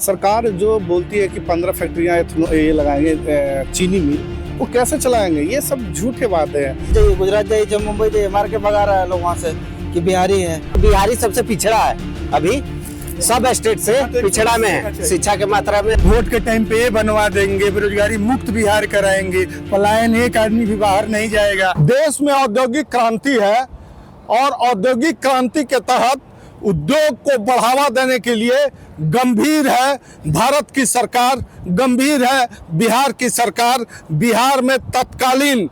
सरकार जो बोलती है कि 15 फैक्ट्रियाँ ये लगाएंगे चीनी मिल, वो कैसे चलाएंगे? ये सब झूठे बातें हैं। जो गुजरात जाइए, जब मुंबई जाइए, मार के भगा रहा है लोग वहाँ से कि बिहारी है। बिहारी सबसे पिछड़ा है, अभी सब स्टेट से पिछड़ा में है शिक्षा के मात्रा में। वोट के टाइम पे ये बनवा देंगे, बेरोजगारी मुक्त बिहार कराएंगे, पलायन एक आदमी भी बाहर नहीं जाएगा। देश में औद्योगिक क्रांति है और औद्योगिक क्रांति के तहत उद्योग को बढ़ावा देने के लिए गंभीर है भारत की सरकार, गंभीर है बिहार की सरकार। बिहार में तत्कालीन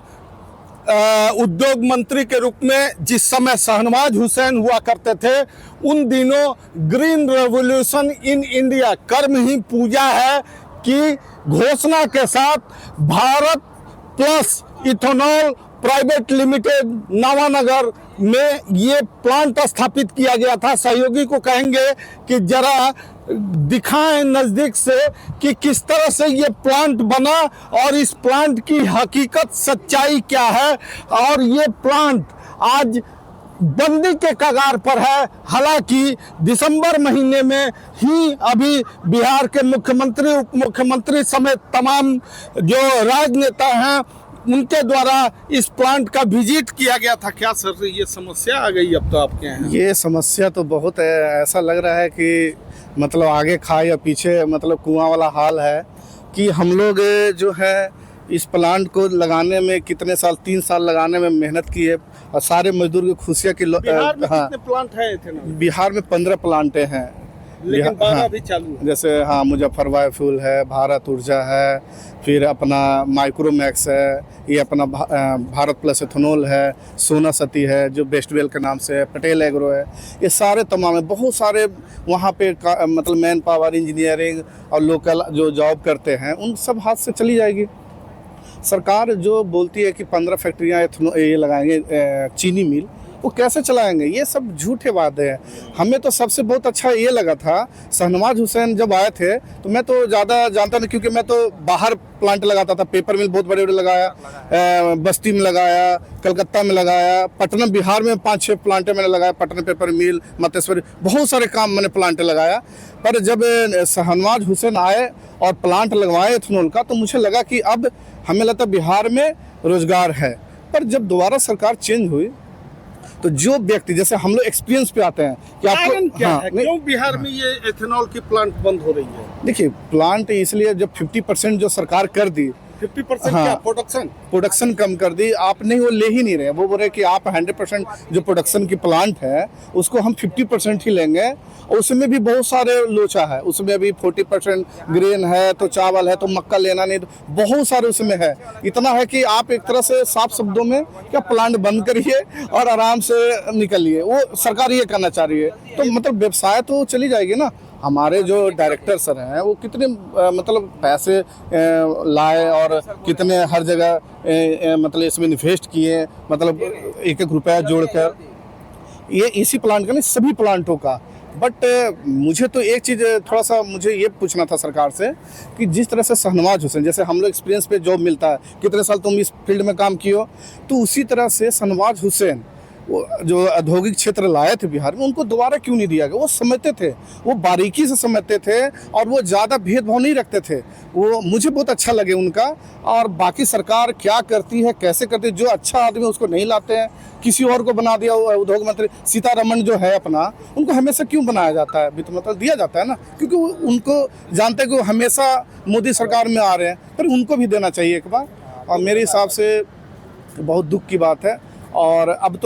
उद्योग मंत्री के रूप में जिस समय शहनवाज हुसैन हुआ करते थे, उन दिनों ग्रीन रेवोल्यूशन इन इंडिया कर्म ही पूजा है कि घोषणा के साथ Bharat plus ethanol private limited Nawanagar में ये प्लांट स्थापित किया गया था। सहयोगी को कहेंगे कि जरा दिखाएं नज़दीक से कि किस तरह से ये प्लांट बना और इस प्लांट की हकीकत सच्चाई क्या है। और ये प्लांट आज बंदी के कगार पर है। हालांकि दिसंबर महीने में ही अभी बिहार के मुख्यमंत्री, उप मुख्यमंत्री समेत तमाम जो राजनेता हैं उनके द्वारा इस प्लांट का विजिट किया गया था। क्या सर ये समस्या आ गई अब तो आपके यहाँ? ये समस्या तो बहुत है। ऐसा लग रहा है कि मतलब आगे खा या पीछे मतलब कुआं वाला हाल है कि हम लोग जो है इस प्लांट को लगाने में कितने साल, 3 साल लगाने में मेहनत की है और सारे मजदूर की खुशियाँ की। बिहार में कितने प्लांट है इथेनॉल? बिहार में 15 प्लांटें हैं, लेकिन 12 अभी चालू है। जैसे हाँ, मुजफ्फर बायोफ्यूल है, भारत ऊर्जा है, फिर अपना माइक्रोमैक्स है, ये अपना भारत प्लस इथेनॉल है, सोना सती है जो बेस्टवेल के नाम से है, पटेल एग्रो है। ये सारे तमाम है, बहुत सारे वहाँ पे मतलब मैन पावर, इंजीनियरिंग और लोकल जो जॉब करते हैं उन सब हाथ से चली जाएगी। सरकार जो बोलती है कि 15 फैक्ट्रियाँ ये लगाएंगे चीनी मिल, वो कैसे चलाएंगे? ये सब झूठे बातें हैं। हमें तो सबसे बहुत अच्छा ये लगा था, शहनवाज हुसैन जब आए थे तो मैं तो ज़्यादा जानता नहीं, क्योंकि मैं तो बाहर प्लांट लगाता था। पेपर मिल बहुत बड़े बड़े लगाया, बस्ती में लगाया, कलकत्ता में लगाया, पटना बिहार में 5-6 प्लांटें मैंने लगाया, पटना पेपर मिल, मतेश्वरी, बहुत सारे काम मैंने प्लांटें लगाया। पर जब शहनवाज हुसैन आए और प्लांट लगवाए इथेनॉल का, तो मुझे लगा कि अब हमें लगता बिहार में रोजगार है। पर जब दोबारा सरकार चेंज हुई तो जो व्यक्ति, जैसे हम लोग एक्सपीरियंस पे आते हैं कि आपको क्या है? क्यों बिहार में ये एथेनॉल की प्लांट बंद हो रही है? देखिए, प्लांट इसलिए जब 50% जो सरकार कर दी, 50% हाँ, क्या प्रोडक्शन कम कर दी। आप नहीं, वो ले ही नहीं रहे। वो बोल रहे कि आप 100% जो प्रोडक्शन की प्लांट है उसको हम 50% ही लेंगे। और उसमें भी बहुत सारे लोचा है, उसमें अभी 40% ग्रेन है, तो चावल है, तो मक्का लेना नहीं, तो बहुत सारे उसमें है। इतना है कि आप एक तरह से साफ शब्दों में क्या प्लांट बंद करिए और आराम से निकलिए। वो सरकार ये करना चाह रही है, तो मतलब व्यवसाय तो चली जाएगी ना। हमारे जो डायरेक्टर सर हैं वो कितने मतलब पैसे लाए और कितने हर जगह मतलब इसमें इन्वेस्ट किए, मतलब 1-1 रुपया जोड़कर, ये इसी प्लांट का नहीं, सभी प्लांटों का। बट मुझे तो एक चीज़ थोड़ा सा मुझे ये पूछना था सरकार से कि जिस तरह से शहनवाज हुसैन, जैसे हम लोग एक्सपीरियंस पे जॉब मिलता है, कितने साल तुम इस फील्ड में काम किए हो, तो उसी तरह से शहनवाज हुसैन वो जो औद्योगिक क्षेत्र लाए थे बिहार में, उनको दोबारा क्यों नहीं दिया गया? वो समझते थे, वो बारीकी से समझते थे और वो ज़्यादा भेदभाव नहीं रखते थे। वो मुझे बहुत अच्छा लगे उनका। और बाकी सरकार क्या करती है, कैसे करती है, जो अच्छा आदमी उसको नहीं लाते हैं, किसी और को बना दिया। उद्योग मंत्री सीतारमण जो है अपना, उनको हमेशा क्यों बनाया जाता है? वित्त मतलब दिया जाता है ना, क्योंकि उनको जानते हैं कि वो हमेशा मोदी सरकार में आ रहे हैं, पर उनको भी देना चाहिए एक बार। और मेरे हिसाब से बहुत दुख की बात है। और अब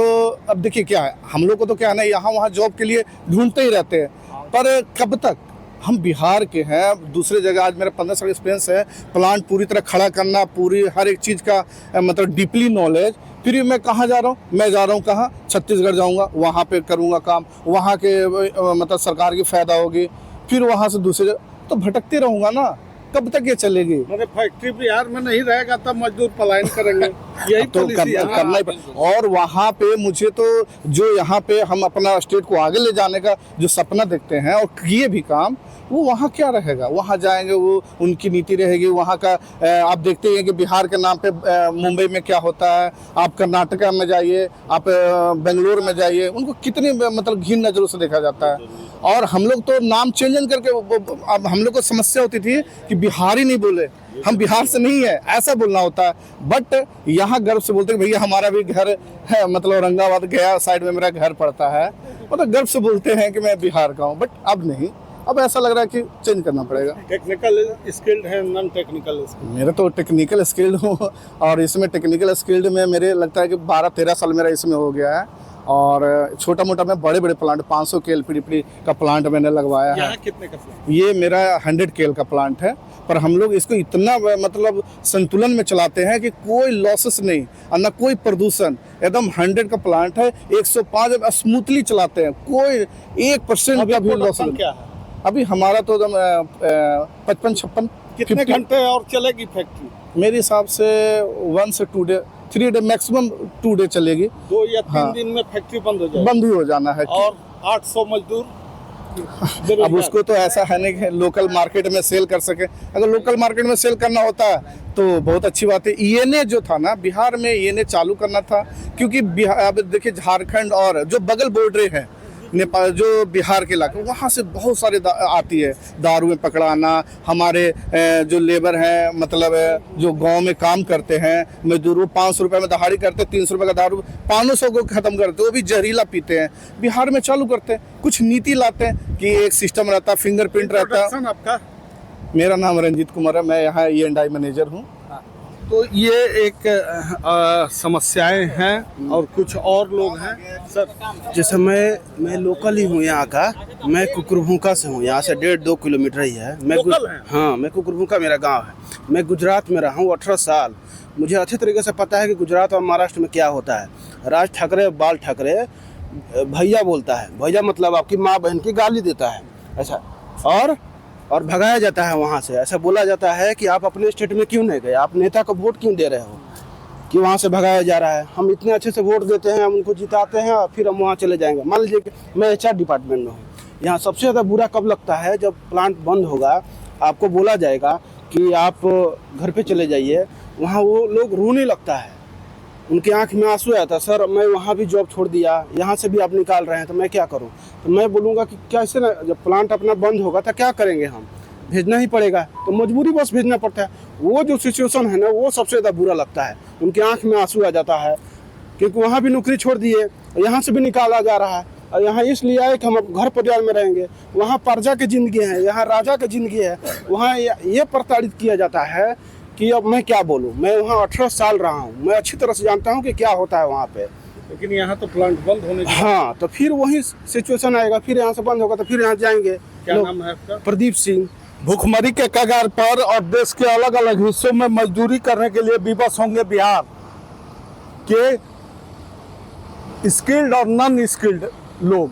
देखिए क्या है, हम लोग को तो क्या है ना, यहाँ वहाँ जॉब के लिए ढूंढते ही रहते हैं, पर कब तक? हम बिहार के हैं, दूसरे जगह आज मेरा 15 साल एक्सपीरियंस है, प्लांट पूरी तरह खड़ा करना, पूरी हर एक चीज़ का मतलब डीपली नॉलेज। फिर मैं कहाँ जा रहा हूँ? मैं जा रहा हूँ कहाँ? छत्तीसगढ़ जाऊँगा, वहाँ पे करूँगा काम, वहाँ के मतलब सरकार की फ़ायदा होगी, फिर वहाँ से दूसरे जगह, तो भटकते रहूँगा ना। कब तक ये चलेगी? मतलब फैक्ट्री बिहार में नहीं रहेगा तब मजदूर पलायन करेंगे। यही तो policy है। करना ही और वहाँ पे मुझे तो जो यहाँ पे हम अपना स्टेट को आगे ले जाने का जो सपना देखते हैं और किए भी काम, वो वहाँ क्या रहेगा। वहाँ जाएंगे वो उनकी नीति रहेगी वहाँ का। आप देखते हैं कि बिहार के नाम पे मुंबई में क्या होता है, आप कर्नाटका में जाइए, आप बेंगलोर में जाइए, उनको कितनी मतलब घिन नज़रों से देखा जाता है। और हम लोग तो नाम चेंज करके अब हम लोग को समस्या होती थी कि बिहारी नहीं बोले, हम बिहार से नहीं है ऐसा बोलना होता है। बट यहाँ गर्व से बोलते हैं भैया हमारा भी घर है, मतलब औरंगाबाद गया साइड में मेरा घर पड़ता है, मतलब गर्व से बोलते हैं कि मैं बिहार का हूँ। बट अब नहीं, अब ऐसा लग रहा है कि चेंज करना पड़ेगा। टेक्निकल स्किल्ड है, नॉन टेक्निकल मेरा तो टेक्निकल स्किल्ड हूँ और इसमें टेक्निकल स्किल्ड में मेरे लगता है कि 12-13 साल मेरा इसमें हो गया है। और छोटा मोटा मैं बड़े बड़े प्लांट 500 KLPD का प्लांट मैंने लगवाया है। कितने का प्लांट? ये मेरा 100 KL का प्लांट है, पर हम लोग इसको इतना मतलब संतुलन में चलाते हैं कि कोई लॉसेस नहीं और ना कोई प्रदूषण। एकदम 100 का प्लांट है, 105 स्मूथली चलाते हैं, कोई 1% भी अभी लॉस क्या है अभी हमारा तो एकदम 55-56। कितने घंटे और चलेगी फैक्ट्री? मेरे हिसाब से 1 से 2 डे, 3 डे मैक्सिमम 2 डे चलेगी। 2 या 3 हाँ। दिन में फैक्ट्री बंद हो जाएगी। बंद ही हो जाना है। और 800 मजदूर अब उसको तो ऐसा है नहीं कि लोकल मार्केट में सेल कर सके। अगर लोकल मार्केट में सेल करना होता तो बहुत अच्छी बात है। ईएनए जो था ना, बिहार में ईएनए चालू करना था, क्योंकि बिहार अब देखिए झारखंड और जो बगल बॉर्डर है नेपाल, जो बिहार के इलाके, वहाँ से बहुत सारे आती है दारू में पकड़ाना। हमारे जो लेबर हैं, मतलब जो गांव में काम करते हैं मजदूर, वो 500 रुपये में दहाड़ी करते, 300 रुपये का दारू 500 को ख़त्म करते, वो भी जहरीला पीते हैं। बिहार में चालू करते हैं, कुछ नीति लाते हैं कि एक सिस्टम रहता है, फिंगरप्रिंट रहता है। प्रोडक्शन आपका? मेरा नाम रंजीत कुमार है, मैं यहाँ E&I मैनेजर हूँ। तो ये एक समस्याएं हैं और कुछ और लोग हैं सर। जैसे मैं लोकल ही हूँ यहाँ का, मैं कुकुरभूका से हूँ, यहाँ से 1.5-2 किलोमीटर ही है। लोकल हैं? हाँ, मैं कुकुरभूका मेरा गांव है। मैं गुजरात में रहा हूँ 18 साल। मुझे अच्छे तरीके से पता है कि गुजरात और महाराष्ट्र में क्या होता है। राज ठाकरे, बाल ठाकरे भैया बोलता है, भैया मतलब आपकी माँ बहन की गाली देता है ऐसा, और भगाया जाता है वहाँ से। ऐसा बोला जाता है कि आप अपने स्टेट में क्यों नहीं गए, आप नेता को वोट क्यों दे रहे हो, कि वहाँ से भगाया जा रहा है। हम इतने अच्छे से वोट देते हैं, हम उनको जिताते हैं और फिर हम वहाँ चले जाएंगे। मान लीजिए कि मैं HR डिपार्टमेंट में हूँ, यहाँ सबसे ज़्यादा बुरा कब लगता है जब प्लांट बंद होगा, आपको बोला जाएगा कि आप घर पे चले जाइए, वहाँ वो लोग रोने लगता है, उनकी आंख में आंसू आता है, सर मैं वहाँ भी जॉब छोड़ दिया, यहाँ से भी आप निकाल रहे हैं, तो मैं क्या करूँ। तो मैं बोलूँगा कि कैसे ना, जब प्लांट अपना बंद होगा तो क्या करेंगे, हम भेजना ही पड़ेगा, तो मजबूरी बस भेजना पड़ता है। वो जो सिचुएशन है ना, वो सबसे ज़्यादा बुरा लगता है, उनकी आंख में आंसू आ जाता है, क्योंकि वहाँ भी नौकरी छोड़ दिए, यहाँ से भी निकाला जा रहा है, और यहाँ इसलिए आए कि हम घर परिवार में रहेंगे। वहाँ प्रजा की ज़िंदगी है, यहाँ राजा की ज़िंदगी है। वहाँ ये प्रताड़ित किया जाता है कि अब मैं क्या बोलूँ। मैं वहाँ 18 साल रहा हूँ, मैं अच्छी तरह से जानता हूँ कि क्या होता है वहाँ पे। लेकिन यहाँ तो प्लांट बंद होने के हाँ, तो फिर वही सिचुएशन आएगा, फिर यहाँ से बंद होगा तो फिर यहाँ जाएंगे। क्या नाम है आपका? प्रदीप सिंह। भूखमरी के कगार पर और देश के अलग अलग हिस्सों में मजदूरी करने के लिए विवश होंगे बिहार के स्किल्ड और नॉन स्किल्ड लोग।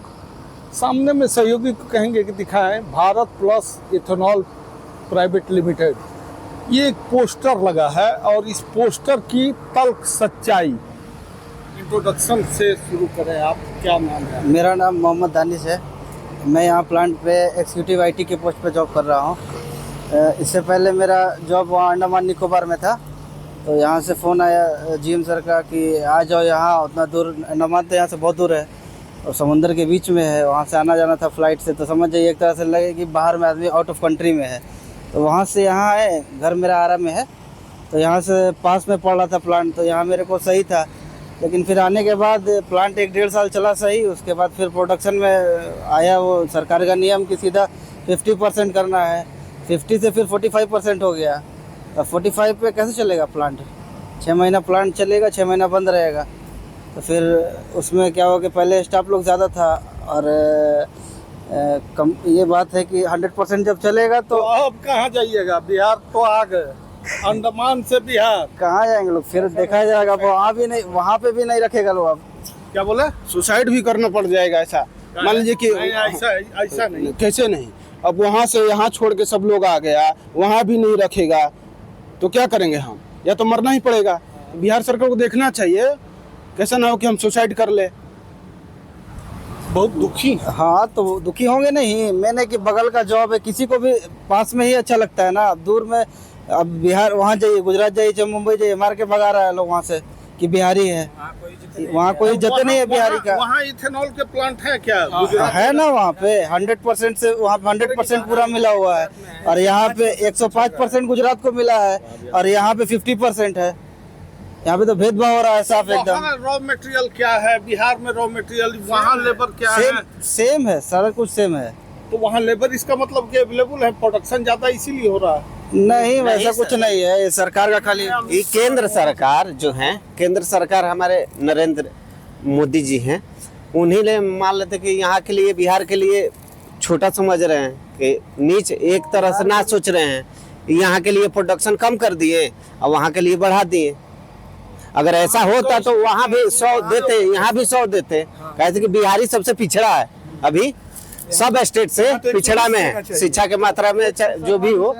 सामने में सहयोगी को कहेंगे कि दिखाएं Bharat plus ethanol private limited. ये एक पोस्टर लगा है और इस पोस्टर की तल्ख सच्चाई। इंट्रोडक्शन से शुरू करें आप, क्या नाम है? मेरा नाम मोहम्मद दानिश है। मैं यहाँ प्लांट पे एक्जीक्यूटिव IT के पोस्ट पे जॉब कर रहा हूँ। इससे पहले मेरा जॉब वहाँ अंडमान निकोबार में था, तो यहाँ से फ़ोन आया GM सर का कि आ जाओ यहाँ, उतना दूर अंडमान तो यहाँ से बहुत दूर है और समुंदर के बीच में है, वहाँ से आना जाना था फ़्लाइट से, तो समझ जाइए एक तरह से लगे कि बाहर में आदमी आउट ऑफ कंट्री में है। तो वहाँ से यहाँ आए, घर मेरा आरा में है, तो यहाँ से पास में पड़ रहा था प्लांट, तो यहाँ मेरे को सही था। लेकिन फिर आने के बाद प्लांट 1-1.5 साल चला सही, उसके बाद फिर प्रोडक्शन में आया वो सरकार का नियम कि सीधा 50% करना है, 50 से फिर 45% हो गया। अब 45 पे कैसे चलेगा प्लांट? 6 महीना प्लांट चलेगा, 6 महीना बंद रहेगा। तो फिर उसमें क्या हो कि पहले स्टाफ लोग ज़्यादा था और कम, ये बात है कि 100% जब चलेगा तो अब कहाँ जाइएगा? बिहार तो आ गए, अंडमान से बिहार कहाँ जाएंगे लोग? फिर देखा जाएगा, वहाँ भी नहीं, वहाँ पे भी नहीं रखेगा लोग। अब क्या बोले? सुसाइड भी करना पड़ जाएगा ऐसा। मान लीजिए कि नहीं, ऐसा नहीं। कैसे नहीं, अब वहाँ से यहाँ छोड़ के सब लोग आ गया, वहाँ भी नहीं रखेगा तो क्या करेंगे हम, या तो मरना ही पड़ेगा। बिहार सरकार को देखना चाहिए, कैसा ना हो कि हम सुसाइड कर ले। बहुत दुखी हैं। हाँ तो दुखी होंगे नहीं, मैंने कि बगल का जॉब है, किसी को भी पास में ही अच्छा लगता है ना। अब दूर में, अब बिहार वहाँ जाइए, गुजरात जाइए, चाहे मुंबई जाइए, मार के भगा रहा है लोग वहाँ से कि बिहारी है। वहाँ कोई इज्जत नहीं है बिहारी का। वहाँ इथेनॉल के प्लांट है क्या? है ना वहाँ पे 100% से, वहाँ पे 100% पूरा मिला हुआ है। और यहाँ पे 105% गुजरात को मिला है, और यहाँ पे 50% है। यहाँ पे तो भेदभाव हो रहा है साफ एकदम। वहाँ रॉ मटेरियल क्या है? बिहार में रॉ मटेरियल, वहाँ लेबर क्या है? सेम है, सारा कुछ सेम है। तो वहाँ लेबर, इसका मतलब कि अवेलेबल है, प्रोडक्शन ज्यादा इसीलिए हो रहा है। नहीं वैसा कुछ नहीं है, ये सरकार का खाली। ये केंद्र सरकार जो है, केंद्र सरकार हमारे नरेंद्र मोदी जी हैं, उन्हीं ने मान लेते कि यहाँ के लिए, बिहार के लिए छोटा समझ रहे हैं कि नीच एक तरह से ना सोच रहे हैं। यहाँ के लिए प्रोडक्शन कम कर दिए और वहाँ के लिए बढ़ा दिए। अगर ऐसा होता तो वहाँ भी 100 देते, यहाँ भी 100 देते। कहते कि बिहारी सबसे पिछड़ा है, अभी सब स्टेट से पिछड़ा में है शिक्षा के मात्रा में, जो भी हो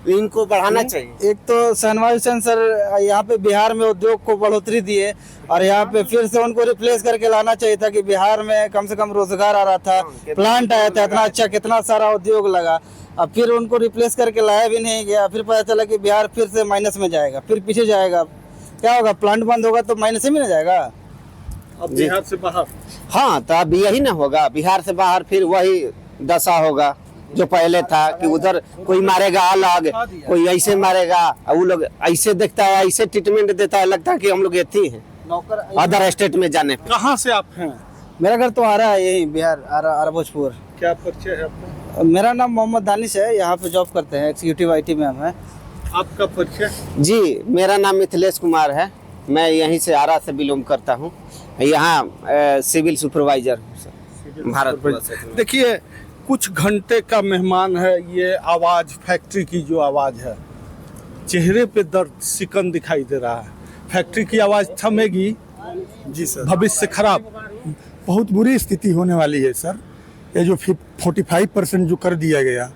इनको बढ़ाना चाहिए। एक तो शहनवाज हुसैन सर यहाँ पे बिहार में उद्योग को बढ़ोतरी दिए, और यहाँ पे फिर से उनको रिप्लेस करके लाना चाहिए था कि बिहार में कम से कम रोजगार आ रहा था, प्लांट आया था इतना अच्छा, कितना सारा उद्योग लगा। अब फिर उनको रिप्लेस करके लाया भी नहीं गया, फिर पता चला कि बिहार फिर से माइनस में जाएगा, फिर पीछे जाएगा। क्या होगा? प्लांट बंद होगा तो माइनस में ना जाएगा। अब बिहार से बाहर। हाँ तो अब यही ना होगा, बिहार से बाहर फिर वही दशा होगा जो पहले था कि उधर कोई मारेगा अलग, कोई ऐसे मारेगा, और वो लोग ऐसे देखता है, ऐसे ट्रीटमेंट देता है, लगता है कि हम लोग एथी हैं अदर स्टेट में जाने। कहाँ से आप हैं? मेरा घर तो आ रहा है यही बिहार, आरा भोजपुर। क्या परिचय है आपका? मेरा नाम मोहम्मद दानिश है, यहाँ पे जॉब करते हैं, एग्जीक्यूटिव IT में हम हैं। आपका परिचय? जी मेरा नाम मिथिलेश कुमार है, मैं यहीं से आरा से बिलोंग करता हूँ, यहाँ सिविल सुपरवाइजर भारत। देखिए, कुछ घंटे का मेहमान है, ये आवाज़ फैक्ट्री की जो आवाज़ है, चेहरे पे दर्द सिकन दिखाई दे रहा है। फैक्ट्री की आवाज़ थमेगी जी सर, भविष्य खराब। बहुत बुरी स्थिति होने वाली है सर। ये जो 45% जो कर दिया गया,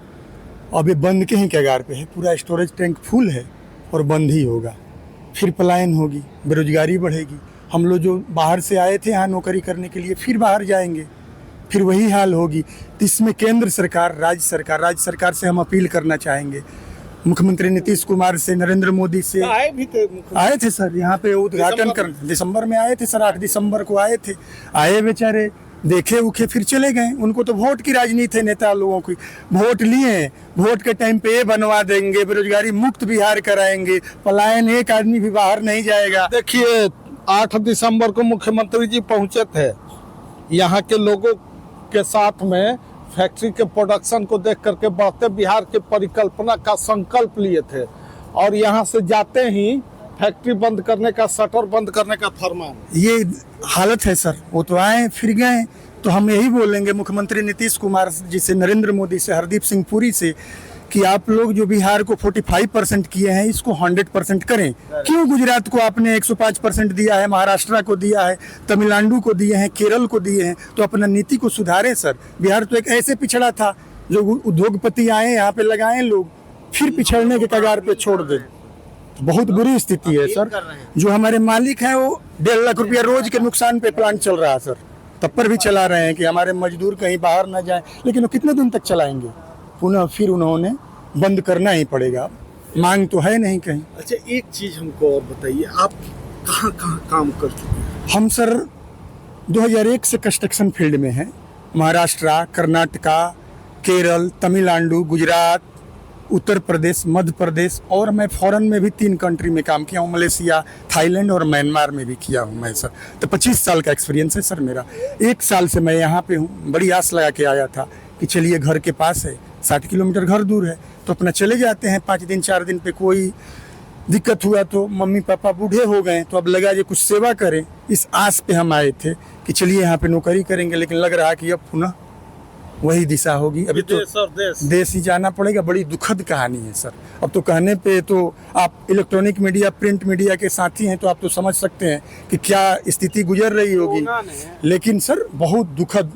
अब ये बंद के ही कगार पे है। पूरा स्टोरेज टैंक फुल है और बंद ही होगा। फिर पलायन होगी, बेरोजगारी बढ़ेगी। हम लोग जो बाहर से आए थे यहाँ नौकरी करने के लिए, फिर बाहर जाएंगे, फिर वही हाल होगी। तो इसमें केंद्र सरकार, राज्य सरकार से हम अपील करना चाहेंगे, मुख्यमंत्री नीतीश कुमार से, नरेंद्र मोदी से। आए थे सर यहाँ पे उद्घाटन कर, दिसंबर में आए थे सर, 8 दिसंबर को आए थे। आए बेचारे, देखे उखे फिर चले गए। उनको तो वोट की राजनीति है, नेता लोगों की। वोट लिए, वोट के टाइम पे ये बनवा देंगे, बेरोजगारी मुक्त बिहार कराएंगे, पलायन, एक आदमी भी बाहर नहीं जाएगा। देखिए, 8 दिसंबर को मुख्यमंत्री जी पहुंचे थे, यहाँ के लोगों के साथ में फैक्ट्री के प्रोडक्शन को देख करके बढ़ते बिहार के परिकल्पना का संकल्प लिए थे, और यहाँ से जाते ही फैक्ट्री बंद करने का, शटर बंद करने का फरमान। ये हालत है सर। वो तो आए फिर गए। तो हम यही बोलेंगे मुख्यमंत्री नीतीश कुमार जी से, नरेंद्र मोदी से, हरदीप सिंह पुरी से, कि आप लोग जो बिहार को 45% किए हैं, इसको 100% करें। क्यों गुजरात को आपने 105% दिया है, महाराष्ट्र को दिया है, तमिलनाडु को दिए हैं, केरल को दिए हैं? तो अपना नीति को सुधारें सर। बिहार तो एक ऐसे पिछड़ा था, जो उद्योगपति आए यहाँ पे लगाएं लोग, फिर पिछड़ने के कगार पे छोड़ दें। बहुत बुरी स्थिति है सर। जो हमारे मालिक हैं वो 1.5 लाख रुपया रोज के नुकसान पे प्लांट चल रहा है सर। तब पर भी चला रहे हैं कि हमारे मजदूर कहीं बाहर ना जाएं, लेकिन वो कितने दिन तक चलाएंगे? पुनः फिर उन्होंने बंद करना ही पड़ेगा, मांग तो है नहीं कहीं। अच्छा, एक चीज हमको और बताइए, आप कहाँ कहाँ काम कर चुके हैं? हम सर 2001 से कंस्ट्रक्शन फील्ड में हैं। महाराष्ट्र, कर्नाटका, केरल, तमिलनाडु, गुजरात, उत्तर प्रदेश, मध्य प्रदेश, और मैं फॉरेन में भी 3 कंट्री में काम किया हूँ, मलेशिया, थाईलैंड और म्यांमार में भी किया हूँ मैं सर। तो 25 साल का एक्सपीरियंस है सर मेरा। 1 साल से मैं यहाँ पे हूँ। बड़ी आस लगा के आया था कि चलिए घर के पास है, 60 किलोमीटर घर दूर है, तो अपना चले जाते हैं 5 दिन 4 दिन पे। कोई दिक्कत हुआ तो मम्मी पापा बूढ़े हो गए, तो अब लगा ये कुछ सेवा करें, इस आस पे हम आए थे कि चलिए यहाँ पे नौकरी करेंगे। लेकिन लग रहा कि अब पुनः वही दिशा होगी। अभी तो देश ही जाना पड़ेगा। बड़ी दुखद कहानी है सर। अब तो कहने पे तो आप इलेक्ट्रॉनिक मीडिया, प्रिंट मीडिया के साथी हैं, तो आप तो समझ सकते हैं कि क्या स्थिति गुजर रही होगी। लेकिन सर बहुत दुखद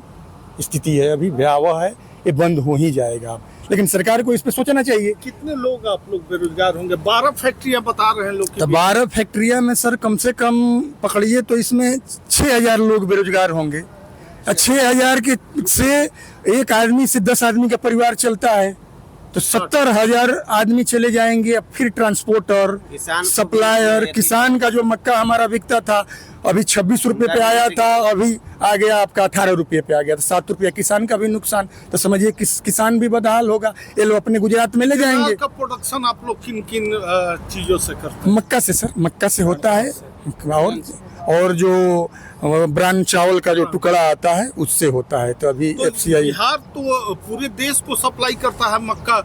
स्थिति है, अभी भयावह है। ये बंद हो ही जाएगा। लेकिन सरकार को इस पे सोचना चाहिए। कितने लोग आप लोग बेरोजगार होंगे? 12 फैक्ट्रियां बता रहे हैं लोग तो 12 फैक्ट्रियां में सर कम से कम पकड़िए तो इसमें 6,000 लोग बेरोजगार होंगे। 6,000 के से एक आदमी से 10 आदमी का परिवार चलता है, तो 70,000 आदमी चले जाएंगे। अब फिर ट्रांसपोर्टर, सप्लायर, किसान का जो मक्का हमारा बिकता था अभी 26 रुपये पे आया था, अभी आ गया आपका 18 रुपये पे आ गया, तो 7 रुपया किसान का भी नुकसान। तो समझिए किसान भी बदहाल होगा। ये लोग अपने गुजरात में ले जाएंगे। का प्रोडक्शन आप लोग किन किन चीजों से करते हैं? मक्का से सर, मक्का से होता है, और जो ब्रांड चावल का जो टुकड़ा आता है उससे होता है। तो अभी तो FCI बिहार तो पूरे देश को सप्लाई करता है मक्का,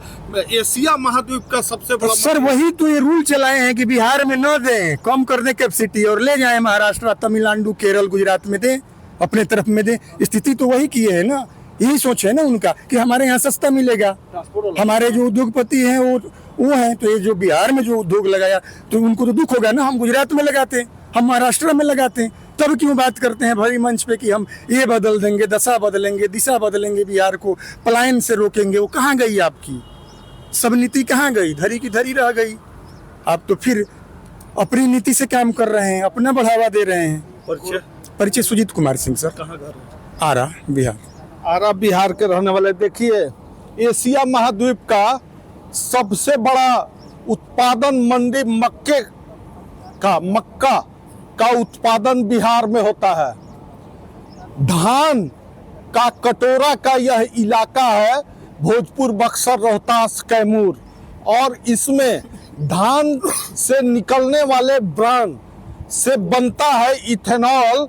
एशिया महाद्वीप का सबसे बड़ा। सर वही तो ये रूल चलाए हैं कि बिहार में न दें, कम कर दें कैपेसिटी और ले जाएं महाराष्ट्र, तमिलनाडु, केरल, गुजरात में दें, अपने तरफ में दें। स्थिति तो वही किए है ना, यही सोच है ना उनका कि हमारे यहाँ सस्ता मिलेगा। हमारे जो उद्योगपति हैं वो हैं, तो ये जो बिहार में जो उद्योग लगाया तो उनको तो दुख होगा ना। हम गुजरात में लगाते हैं, हम महाराष्ट्र में लगाते हैं, तब क्यों बात करते हैं भरी मंच पे कि हम ये बदल देंगे, दशा बदलेंगे, दिशा बदलेंगे, बिहार को पलायन से रोकेंगे। वो कहाँ गई आपकी सब नीति, कहाँ गई? धरी की धरी रह गई। आप तो फिर अपनी नीति से काम कर रहे हैं, अपना बढ़ावा दे रहे हैं। परिचय सुजीत कुमार सिंह सर, कहाँ घर है? आरा बिहार। आरा बिहार के रहने वाले। देखिए, एशिया महाद्वीप का सबसे बड़ा उत्पादन मंडी मक्का का उत्पादन बिहार में होता है। धान का कटोरा का यह इलाका है भोजपुर, बक्सर, रोहतास, कैमूर, और इसमें धान से निकलने वाले ब्रांड से बनता है इथेनॉल।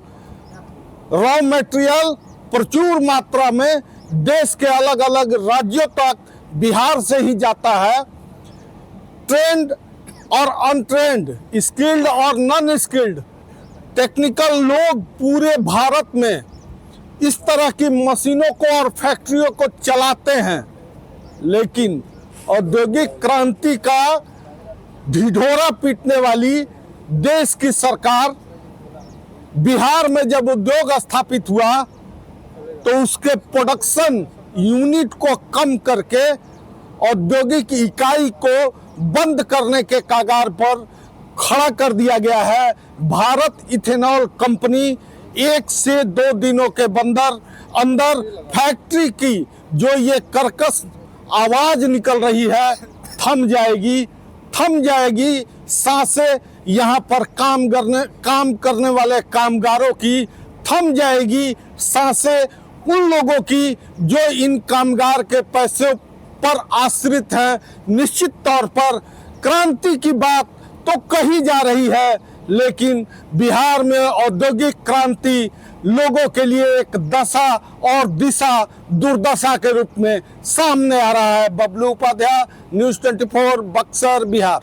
रॉ मटेरियल प्रचुर मात्रा में देश के अलग अलग राज्यों तक बिहार से ही जाता है। ट्रेंड और अनट्रेंड, स्किल्ड और नॉन स्किल्ड टेक्निकल लोग पूरे भारत में इस तरह की मशीनों को और फैक्ट्रियों को चलाते हैं। लेकिन औद्योगिक क्रांति का ढिढोरा पीटने वाली देश की सरकार, बिहार में जब उद्योग स्थापित हुआ तो उसके प्रोडक्शन यूनिट को कम करके औद्योगिक इकाई को बंद करने के कगार पर खड़ा कर दिया गया है। भारत इथेनॉल कंपनी 1 से 2 दिनों के अंदर फैक्ट्री की जो ये कर्कश आवाज निकल रही है थम जाएगी। सांसें यहाँ पर काम करने वाले कामगारों की थम जाएगी। सांसें उन लोगों की जो इन कामगार के पैसे पर आश्रित हैं। निश्चित तौर पर क्रांति की बात तो कही जा रही है, लेकिन बिहार में औद्योगिक क्रांति लोगों के लिए एक दशा और दिशा दुर्दशा के रूप में सामने आ रहा है। बबलू उपाध्याय, न्यूज़ 24, बक्सर, बिहार।